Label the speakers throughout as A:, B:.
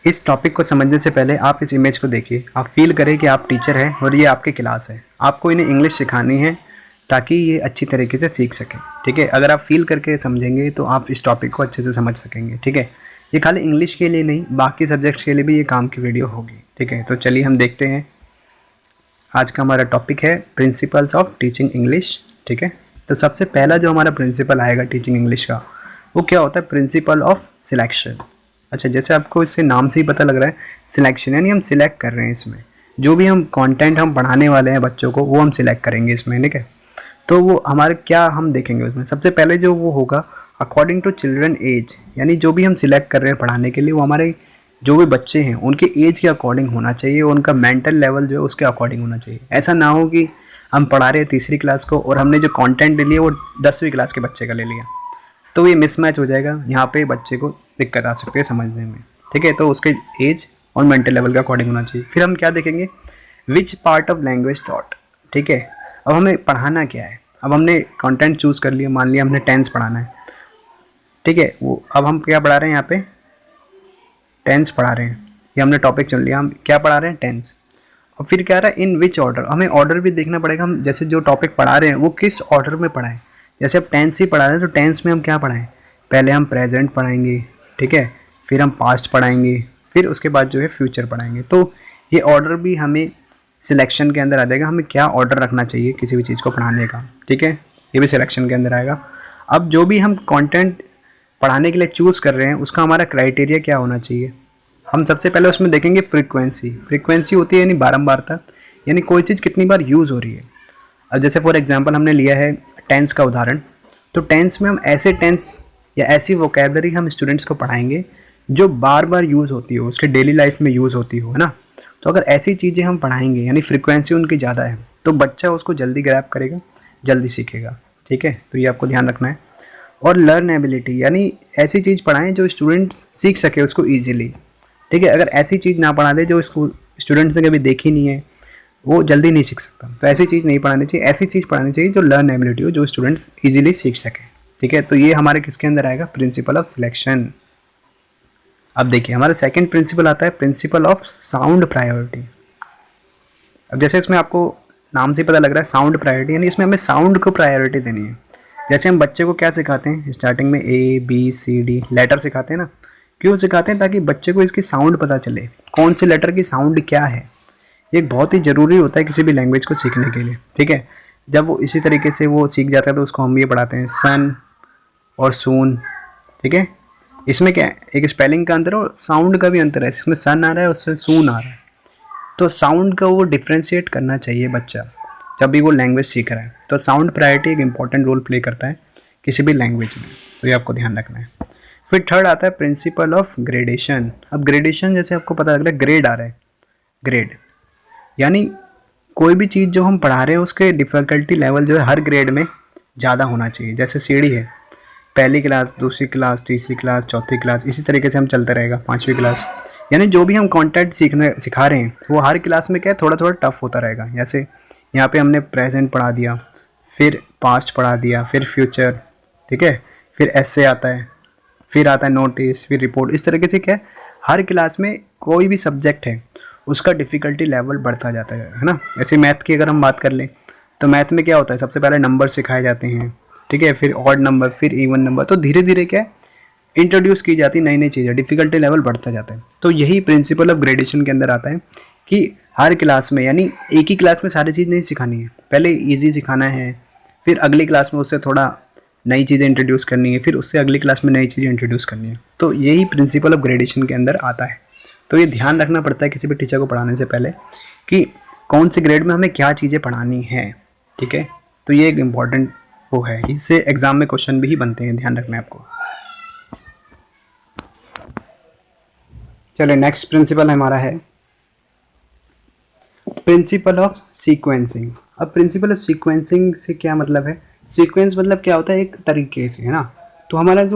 A: इस टॉपिक को समझने से पहले आप इस इमेज को देखिए, आप फील करें कि आप टीचर हैं और ये आपकी क्लास है। आपको इन्हें इंग्लिश सिखानी है ताकि ये अच्छी तरीके से सीख सकें। ठीक है, अगर आप फील करके समझेंगे तो आप इस टॉपिक को अच्छे से समझ सकेंगे। ठीक है, ये खाली इंग्लिश के लिए नहीं, बाकी सब्जेक्ट्स के लिए भी ये काम की वीडियो होगी। ठीक है, तो चलिए हम देखते हैं। आज का हमारा टॉपिक है प्रिंसिपल्स ऑफ टीचिंग इंग्लिश। ठीक है, तो सबसे पहला जो हमारा प्रिंसिपल आएगा टीचिंग इंग्लिश का, वो क्या होता है? Principle of selection. अच्छा, जैसे आपको इससे नाम से ही पता लग रहा है, सिलेक्शन यानी हम सिलेक्ट कर रहे हैं। इसमें जो भी हम कंटेंट हम पढ़ाने वाले हैं बच्चों को, वो हम सिलेक्ट करेंगे इसमें। ठीक है, तो वो हमारे क्या हम देखेंगे उसमें, सबसे पहले जो वो होगा अकॉर्डिंग टू चिल्ड्रन एज, यानी जो भी हम सिलेक्ट कर रहे हैं पढ़ाने के लिए, वो हमारे जो भी बच्चे हैं उनके एज के अकॉर्डिंग होना चाहिए, उनका मेंटल लेवल जो है उसके अकॉर्डिंग होना चाहिए। ऐसा ना हो कि हम पढ़ा रहे हैं तीसरी क्लास को और हमने जो कंटेंट ले लिया वो 10वीं क्लास के बच्चे का ले लिया, तो ये मिसमैच हो जाएगा। यहाँ पे बच्चे को दिक्कत आ सकती है समझने में। ठीक है, तो उसके एज और मेंटल लेवल के अकॉर्डिंग होना चाहिए। फिर हम क्या देखेंगे? Which part of language taught. ठीक है, अब हमें पढ़ाना क्या है? अब हमने कंटेंट चूज़ कर लिया, मान लिया हमने टेंस पढ़ाना है। ठीक है, वो अब हम क्या पढ़ा रहे हैं? यहाँ पे टेंस पढ़ा रहे हैं, ये हमने टॉपिक चुन लिया। हम क्या पढ़ा रहे हैं? टेंस। और फिर क्या रहा है? इन विच ऑर्डर। हमें ऑर्डर भी देखना पड़ेगा, हम जैसे जो टॉपिक पढ़ा रहे हैं वो किस ऑर्डर में पढ़ाएं। जैसे अब टेंस ही पढ़ा रहे हैं तो टेंस में हम क्या पढ़ाएं? पहले हम प्रेजेंट पढ़ाएंगे, ठीक है, फिर हम पास्ट पढ़ाएंगे, फिर उसके बाद जो है फ्यूचर पढ़ाएंगे। तो ये ऑर्डर भी हमें सिलेक्शन के अंदर आ जाएगा, हमें क्या ऑर्डर रखना चाहिए किसी भी चीज़ को पढ़ाने का। ठीक है, ये भी सिलेक्शन के अंदर आएगा। अब जो भी हम कंटेंट पढ़ाने के लिए चूज़ कर रहे हैं उसका हमारा क्राइटेरिया क्या होना चाहिए? हम सबसे पहले उसमें देखेंगे फ्रीक्वेंसी। फ्रीक्वेंसी होती है यानी बारंबारता, यानी कोई चीज़ कितनी बार यूज़ हो रही है। अब जैसे फॉर एग्जांपल हमने लिया है टेंस का उदाहरण, तो टेंस में हम ऐसे टेंस या ऐसी वोकेबलरी हम स्टूडेंट्स को पढ़ाएंगे जो बार बार यूज़ होती हो, उसके डेली लाइफ में यूज़ होती हो, है ना। तो अगर ऐसी चीज़ें हम पढ़ाएंगे यानी फ्रीक्वेंसी उनकी ज़्यादा है, तो बच्चा उसको जल्दी ग्रैब करेगा, जल्दी सीखेगा। ठीक है, तो ये आपको ध्यान रखना है। और लर्न एबिलिटी, यानी ऐसी चीज़ पढ़ाएं जो स्टूडेंट्स सीख सके उसको ईजिली। ठीक है, अगर ऐसी चीज़ ना पढ़ा दे जो स्टूडेंट्स ने कभी देखी नहीं है, वो जल्दी नहीं सीख सकता, तो ऐसी चीज़ नहीं पढ़ानी चाहिए। ऐसी चीज़ पढ़ानी चाहिए जो लर्न एबिलिटी हो, जो स्टूडेंट्स इजीली सीख सकें। ठीक है, तो ये हमारे किसके अंदर आएगा? Principle of selection. अब देखिए हमारा सेकंड प्रिंसिपल आता है प्रिंसिपल ऑफ साउंड प्रायोरिटी। अब जैसे इसमें आपको नाम से पता लग रहा है साउंड प्रायोरिटी, यानी इसमें हमें साउंड को प्रायोरिटी देनी है। जैसे हम बच्चे को क्या सिखाते हैं स्टार्टिंग में, ABCD लेटर सिखाते हैं ना। क्यों सिखाते हैं? ताकि बच्चे को इसकी साउंड पता चले, कौन से लेटर की साउंड क्या है। ये बहुत ही ज़रूरी होता है किसी भी लैंग्वेज को सीखने के लिए। ठीक है, जब वो इसी तरीके से वो सीख जाता है तो उसको हम ये पढ़ाते हैं सन और सून। ठीक है, इसमें क्या है? एक स्पेलिंग का अंतर और साउंड का भी अंतर है। इसमें सन आ रहा है, उससे सून आ रहा है, तो साउंड का वो डिफ्रेंशिएट करना चाहिए बच्चा जब भी वो लैंग्वेज सीख रहा है। तो साउंड प्रायोरिटी एक इंपॉर्टेंट रोल प्ले करता है किसी भी लैंग्वेज में, तो ये आपको ध्यान रखना है। फिर थर्ड आता है प्रिंसिपल ऑफ ग्रेडेशन। अब ग्रेडेशन जैसे आपको पता लग रहा है ग्रेड आ रहा है, ग्रेड यानी कोई भी चीज़ जो हम पढ़ा रहे हैं उसके डिफ़िकल्टी लेवल जो है हर ग्रेड में ज़्यादा होना चाहिए। जैसे सीढ़ी है, पहली क्लास, दूसरी क्लास, तीसरी क्लास, चौथी क्लास, इसी तरीके से हम चलते रहेगा, पाँचवीं क्लास। यानी जो भी हम कंटेंट सिखा रहे हैं वो हर क्लास में क्या है, थोड़ा थोड़ा टफ होता रहेगा। जैसे यहाँ पे हमने प्रेजेंट पढ़ा दिया, फिर पास्ट पढ़ा दिया, फिर फ्यूचर, ठीक है, फिर एसे आता है, फिर आता है नोटिस, फिर रिपोर्ट। इस तरीके से क्या है, हर क्लास में कोई भी सब्जेक्ट है उसका डिफ़िकल्टी लेवल बढ़ता जाता है ना। ऐसे मैथ की अगर हम बात कर लें तो मैथ में क्या होता है, सबसे पहले नंबर सिखाए जाते हैं, ठीक है, फिर ऑड नंबर, फिर इवन नंबर। तो धीरे धीरे क्या है इंट्रोड्यूस की जाती नई नई चीज़ें, डिफ़िकल्टी लेवल बढ़ता जाता है। तो यही प्रिंसिपल ऑफ ग्रेडेशन के अंदर आता है कि हर क्लास में, यानी एक ही क्लास में सारी चीज़ नहीं सिखानी है, पहले ईजी सिखाना है, फिर अगली क्लास में उससे थोड़ा नई चीज़ें इंट्रोड्यूस करनी है, फिर उससे अगली क्लास में नई चीज़ें इंट्रोड्यूस करनी है। तो यही प्रिंसिपल ऑफ ग्रेडेशन के अंदर आता है। तो ये ध्यान रखना पड़ता है किसी भी टीचर को पढ़ाने से पहले कि कौन से ग्रेड में हमें क्या चीज़ें पढ़ानी है। ठीक है, तो ये एक इम्पॉर्टेंट वो है, इससे एग्जाम में क्वेश्चन भी बनते हैं, ध्यान रखना है आपको। चलिए नेक्स्ट प्रिंसिपल हमारा है प्रिंसिपल ऑफ सीक्वेंसिंग। अब प्रिंसिपल ऑफ सीक्वेंसिंग से क्या मतलब है? सीक्वेंस मतलब क्या होता है, एक तरीके से, है ना। तो हमारा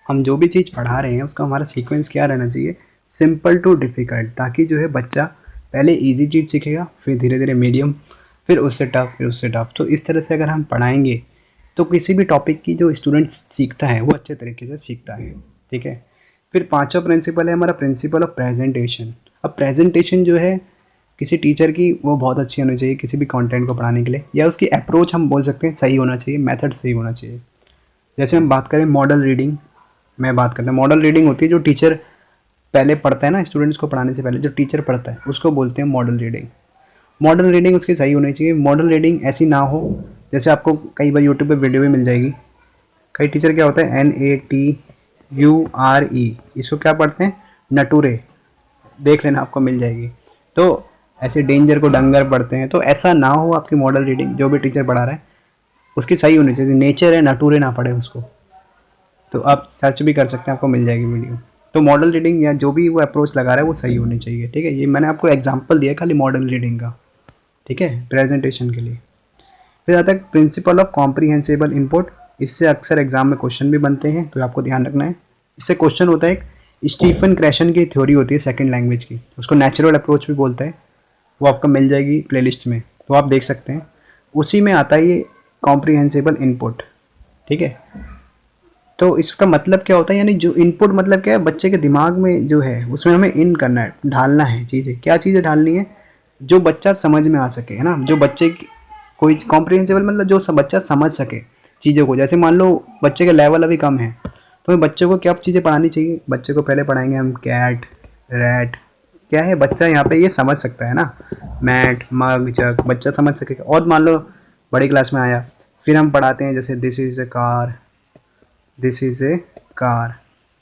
A: हम जो भी चीज़ पढ़ा रहे हैं उसका हमारा सीक्वेंस क्या रहना चाहिए, सिंपल टू डिफ़िकल्ट, ताकि जो है बच्चा पहले इजी चीज़ सीखेगा, फिर धीरे धीरे मीडियम, फिर उससे टफ, फिर उससे टफ। तो इस तरह से अगर हम पढ़ाएंगे तो किसी भी टॉपिक की जो स्टूडेंट सीखता है वो अच्छे तरीके से सीखता है। ठीक है, फिर पांचवा प्रिंसिपल है हमारा प्रिंसिपल ऑफ प्रेजेंटेशन। अब प्रेजेंटेशन जो है किसी टीचर की वो बहुत अच्छी होनी चाहिए किसी भी कंटेंट को पढ़ाने के लिए, या उसकी अप्रोच हम बोल सकते हैं सही होना चाहिए, मेथड सही होना चाहिए। जैसे हम बात करें मॉडल रीडिंग, मैं बात करता हूँ मॉडल रीडिंग होती है जो टीचर पहले पढ़ता है ना, स्टूडेंट्स को पढ़ाने से पहले जो टीचर पढ़ता है उसको बोलते हैं मॉडल रीडिंग। मॉडल रीडिंग उसकी सही होनी चाहिए। मॉडल रीडिंग ऐसी ना हो, जैसे आपको कई बार यूट्यूब पे वीडियो भी मिल जाएगी, कई टीचर क्या होता है NATURE, इसको क्या पढ़ते हैं नटूरे, देख लेना आपको मिल जाएगी। तो ऐसे डेंजर को डंगर पढ़ते हैं, तो ऐसा ना हो आपकी मॉडल रीडिंग, जो भी टीचर पढ़ा रहा है उसकी सही होनी चाहिए। नेचर है नटूरे ना पढ़े उसको, तो आप सर्च भी कर सकते हैं, आपको मिल जाएगी वीडियो। तो मॉडल रीडिंग या जो भी वो अप्रोच लगा रहा है वो सही होनी चाहिए, ठीक है। ये मैंने आपको एग्जांपल दिया खाली मॉडल रीडिंग का, ठीक है, प्रेजेंटेशन के लिए। फिर आता है प्रिंसिपल ऑफ कॉम्प्रीहेंसिबल इनपुट। इससे अक्सर एग्जाम में क्वेश्चन भी बनते हैं, तो आपको ध्यान रखना है। इससे क्वेश्चन होता है, एक स्टीफन क्रैशन की थ्योरी होती है सेकंड लैंग्वेज की, उसको नेचुरल अप्रोच भी बोलते हैं, वो आपको मिल जाएगी प्लेलिस्ट में, तो आप देख सकते हैं। उसी में आता है ये कॉम्प्रीहेंसिबल इनपुट, ठीक है। तो इसका मतलब क्या होता है, यानी जो इनपुट मतलब क्या है, बच्चे के दिमाग में जो है उसमें हमें इन करना है, ढालना है चीज़ें। क्या चीज़ें ढालनी है, जो बच्चा समझ में आ सके, है ना, जो बच्चे की कोई कॉम्प्रिहेंसिबल मतलब जो बच्चा समझ सके चीज़ों को। जैसे मान लो बच्चे का लेवल अभी कम है, तो बच्चे को क्या चीज़ें पढ़ानी चाहिए, बच्चे को पहले पढ़ाएंगे हम कैट रैट, क्या है बच्चा यहाँ पे ये समझ सकता है ना, मैट मग जग, बच्चा समझ सकेगा। और मान लो बड़ी क्लास में आया, फिर हम पढ़ाते हैं जैसे this is a car, this is a car,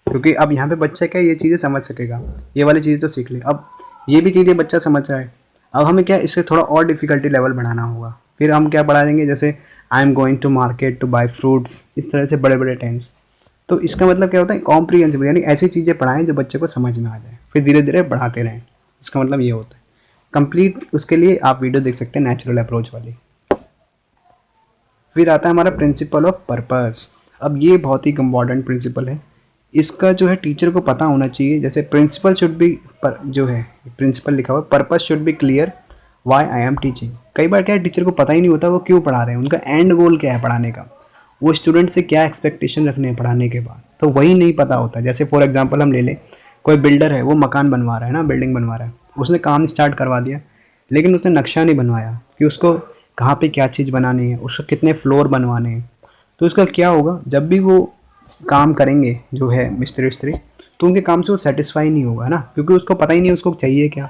A: क्योंकि अब यहाँ पे बच्चा क्या ये चीज़ें समझ सकेगा, ये वाली चीज़ें तो सीख ले। अब ये भी चीज़ें बच्चा समझ रहा है, अब हमें क्या इससे थोड़ा और डिफ़िकल्टी लेवल बढ़ाना होगा। फिर हम क्या पढ़ा देंगे, जैसे I am going to market to buy fruits, इस तरह से बड़े बड़े टेंस। तो इसका मतलब क्या होता है, कॉम्प्रीहेंसिबल, यानी ऐसी चीज़ें पढ़ाएं जो बच्चे को समझ में आ जाए, फिर धीरे धीरे बढ़ाते रहें, इसका मतलब ये होता है। कंप्लीट उसके लिए आप वीडियो देख सकते हैं नेचुरल अप्रोच वाली। फिर आता है हमारा प्रिंसिपल ऑफ पर्पस। अब ये बहुत ही इम्पॉर्टेंट प्रिंसिपल है, इसका जो है टीचर को पता होना चाहिए। जैसे प्रिंसिपल शुड बी, जो है प्रिंसिपल लिखा हुआ, purpose should be clear why I am teaching. कई बार क्या है टीचर को पता ही नहीं होता वो क्यों पढ़ा रहे हैं, उनका एंड गोल क्या है पढ़ाने का, वो स्टूडेंट से क्या एक्सपेक्टेशन रखने हैं पढ़ाने के बाद, तो वही नहीं पता होता। जैसे फॉर एग्जांपल हम ले लें, कोई बिल्डर है वो मकान बनवा रहा है ना, बिल्डिंग बनवा रहा है, उसने काम स्टार्ट करवा दिया, लेकिन उसने नक्शा नहीं बनवाया कि उसको कहाँ पे क्या चीज़ बनानी है, उसको कितने फ्लोर बनवाने हैं। तो उसका क्या होगा, जब भी वो काम करेंगे जो है मिस्त्री विस्त्री, तो उनके काम से वो सेटिस्फाई नहीं होगा ना, क्योंकि उसको पता ही नहीं उसको चाहिए क्या।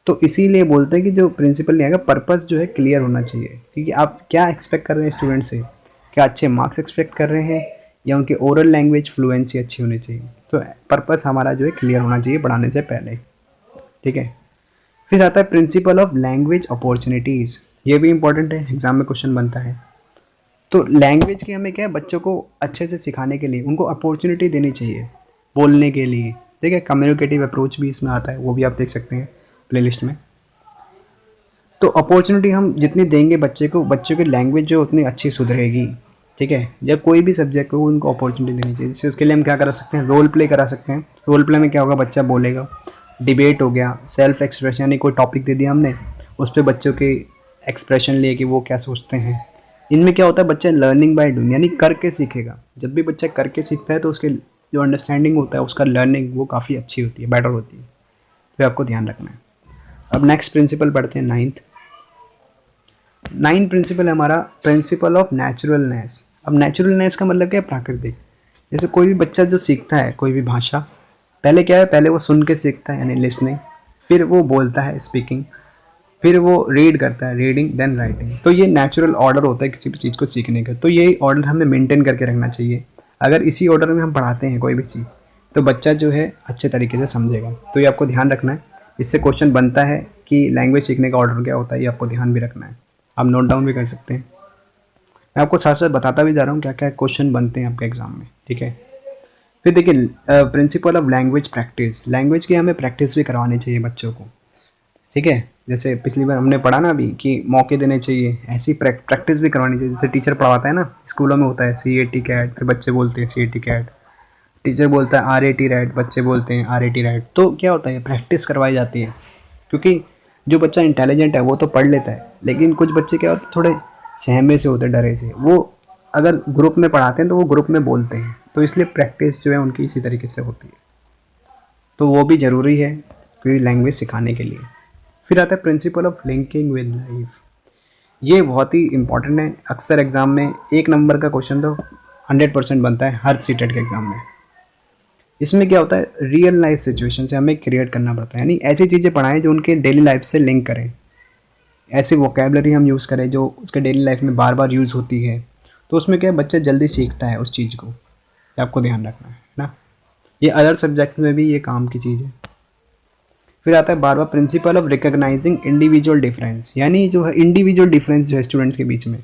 A: तो इसीलिए बोलते हैं कि जो प्रिंसिपल नहीं आएगा, पर्पस जो है क्लियर होना चाहिए, क्योंकि आप क्या एक्सपेक्ट कर रहे हैं स्टूडेंट से, क्या अच्छे मार्क्स एक्सपेक्ट कर रहे हैं या उनकी ओरल लैंग्वेज फ्लुएंसी अच्छी होनी चाहिए। तो पर्पस हमारा जो है क्लियर होना चाहिए पढ़ाने से पहले, ठीक है। फिर आता है प्रिंसिपल ऑफ लैंग्वेज अपॉर्चुनिटीज़, ये भी इंपॉर्टेंट है, एग्जाम में क्वेश्चन बनता है। तो लैंग्वेज की हमें क्या है, बच्चों को अच्छे से सिखाने के लिए उनको अपॉर्चुनिटी देनी चाहिए बोलने के लिए, ठीक है। कम्युनिकेटिव अप्रोच भी इसमें आता है, वो भी आप देख सकते हैं प्लेलिस्ट में। तो अपॉर्चुनिटी हम जितनी देंगे बच्चे को, बच्चे की लैंग्वेज जो उतनी अच्छी सुधरेगी, ठीक है। जब कोई भी सब्जेक्ट हो उनको अपॉर्चुनिटी देनी चाहिए। जैसे उसके लिए हम क्या करा सकते हैं, रोल प्ले करा सकते हैं। रोल प्ले में क्या होगा, बच्चा बोलेगा, डिबेट हो गया, सेल्फ एक्सप्रेशन, यानी कोई टॉपिक दे दिया हमने, उस पर बच्चों के एक्सप्रेशन लिए कि वो क्या सोचते हैं। इनमें क्या होता है, बच्चा लर्निंग बाय डूइंग, यानी करके सीखेगा। जब भी बच्चा करके सीखता है तो उसके जो अंडरस्टैंडिंग होता है, उसका लर्निंग वो काफ़ी अच्छी होती है, बेटर होती है। तो आपको ध्यान रखना है। अब नेक्स्ट प्रिंसिपल पढ़ते हैं, नाइन्थ प्रिंसिपल है हमारा प्रिंसिपल ऑफ नेचुरलनेस। अब नेचुरलनेस का मतलब क्या है, प्राकृतिक। जैसे कोई भी बच्चा जो सीखता है कोई भी भाषा, पहले क्या है, पहले वो सुन के सीखता है यानी लिसनिंग, फिर वो बोलता है स्पीकिंग, फिर वो रीड करता है रीडिंग, देन राइटिंग। तो ये नेचुरल ऑर्डर होता है किसी भी चीज़ को सीखने का। तो ये ऑर्डर हमें मेंटेन करके रखना चाहिए। अगर इसी ऑर्डर में हम पढ़ाते हैं कोई भी चीज़, तो बच्चा जो है अच्छे तरीके से समझेगा। तो ये आपको ध्यान रखना है, इससे क्वेश्चन बनता है कि लैंग्वेज सीखने का ऑर्डर क्या होता है, ये आपको ध्यान भी रखना है। आप नोट डाउन भी कर सकते हैं, मैं आपको साथ साथ बताता भी जा रहा हूँ क्या क्या क्वेश्चन बनते हैं आपके एग्जाम में, ठीक है। फिर देखिए principle of language practice, language की हमें प्रैक्टिस भी करवानी चाहिए बच्चों को, ठीक है। जैसे पिछली बार हमने पढ़ा ना अभी कि मौके देने चाहिए, ऐसी प्रैक्टिस भी करवानी चाहिए। जैसे टीचर पढ़ाता है ना, स्कूलों में होता है CAT कैट, फिर बच्चे बोलते हैं CAT कैट, टीचर बोलता है RAT रैट, बच्चे बोलते हैं RAT रैट। तो क्या होता है, प्रैक्टिस करवाई जाती है, क्योंकि जो बच्चा इंटेलिजेंट है वो तो पढ़ लेता है, लेकिन कुछ बच्चे क्या होते हैं, थोड़े सहमे से होते हैं, डरे से, वो अगर ग्रुप में पढ़ाते हैं तो वो ग्रुप में बोलते हैं, तो इसलिए प्रैक्टिस जो है उनकी इसी तरीके से होती है। तो वो भी ज़रूरी है कोई लैंग्वेज सिखाने के लिए। फिर आता है principle of linking with life. ये बहुत ही इंपॉर्टेंट है। अक्सर एग्ज़ाम में 1 नंबर का क्वेश्चन तो 100% बनता है हर सीटेट के एग्ज़ाम में। इसमें क्या होता है, रियल लाइफ सिचुएशन से हमें क्रिएट करना पड़ता है, यानी ऐसी चीज़ें पढ़ाएं जो उनके डेली लाइफ से लिंक करें, ऐसी वोकेबलरी हम यूज़ करें जो उसके डेली लाइफ में बार बार यूज़ होती है। तो उसमें क्या है, बच्चा जल्दी सीखता है उस चीज़ को, ये आपको ध्यान रखना है ना। ये अदर सब्जेक्ट में भी ये काम की चीज़ है। फिर आता है बार बार principle of recognizing individual difference, यानी जो है इंडिविजुअल डिफरेंस जो है स्टूडेंट्स के बीच में,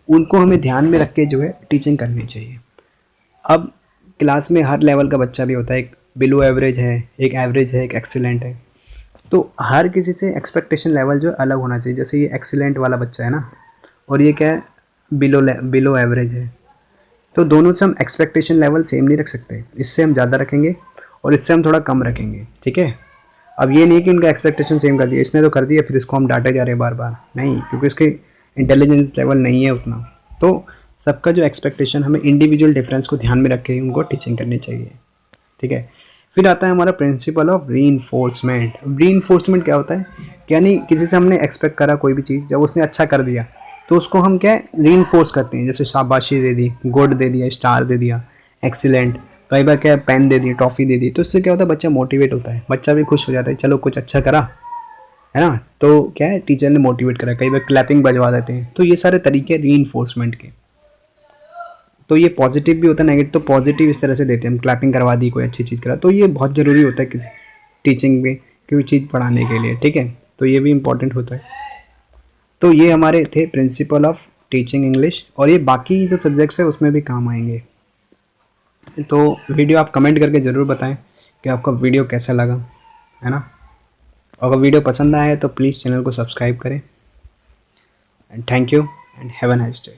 A: उनको हमें ध्यान में रख के जो है टीचिंग करनी चाहिए। अब क्लास में हर लेवल का बच्चा भी होता है, एक बिलो एवरेज है, एक एवरेज है, एक एक्सीलेंट है। तो हर किसी से एक्सपेक्टेशन लेवल जो है अलग होना चाहिए। जैसे ये एक्सीलेंट वाला बच्चा है ना, और ये क्या है, बिलो एवरेज है, तो दोनों से हम एक्सपेक्टेशन लेवल सेम नहीं रख सकते। इससे हम ज़्यादा रखेंगे और इससे हम थोड़ा कम रखेंगे, ठीक है। अब ये नहीं कि इनका एक्सपेक्टेशन सेम कर दिया, इसने तो कर दिया फिर इसको हम डांटे जा रहे हैं बार बार, नहीं, क्योंकि इसके इंटेलिजेंस लेवल नहीं है उतना। तो सबका जो एक्सपेक्टेशन, हमें इंडिविजुअल डिफरेंस को ध्यान में रख के उनको टीचिंग करनी चाहिए, ठीक है। फिर आता है हमारा प्रिंसिपल ऑफ रीइंफोर्समेंट। रीइंफोर्समेंट क्या होता है, यानी किसी से हमने एक्सपेक्ट करा कोई भी चीज़, जब उसने अच्छा कर दिया तो उसको हम क्या है, रीइंफोर्स करते हैं। जैसे शाबाशी दे दी, गुड दे दिया, स्टार दे दिया, एक्सीलेंट, कई बार क्या है पेन दे दी, टॉफ़ी दे दी, तो इससे क्या होता है, बच्चा मोटिवेट होता है, बच्चा भी खुश हो जाता है, चलो कुछ अच्छा करा, है ना। तो क्या है, टीचर ने मोटिवेट करा, कई बार क्लैपिंग बजवा देते हैं। तो ये सारे तरीके रीइंफोर्समेंट के। तो ये पॉजिटिव भी होता है, नेगेटिव तो पॉजिटिव इस तरह से देते हैं, हम क्लैपिंग करवा दी, कोई अच्छी चीज़ करा, तो ये बहुत ज़रूरी होता है किसी टीचिंग में, कोई चीज़ पढ़ाने के लिए, ठीक है। तो ये भी इम्पॉर्टेंट होता है। तो ये हमारे थे प्रिंसिपल ऑफ टीचिंग इंग्लिश, और ये बाकी जो सब्जेक्ट्स है उसमें भी काम आएंगे। तो वीडियो आप कमेंट करके ज़रूर बताएं कि आपका वीडियो कैसा लगा, है ना। अगर वीडियो पसंद आया है तो प्लीज़ चैनल को सब्सक्राइब करें। And thank you and have a nice day.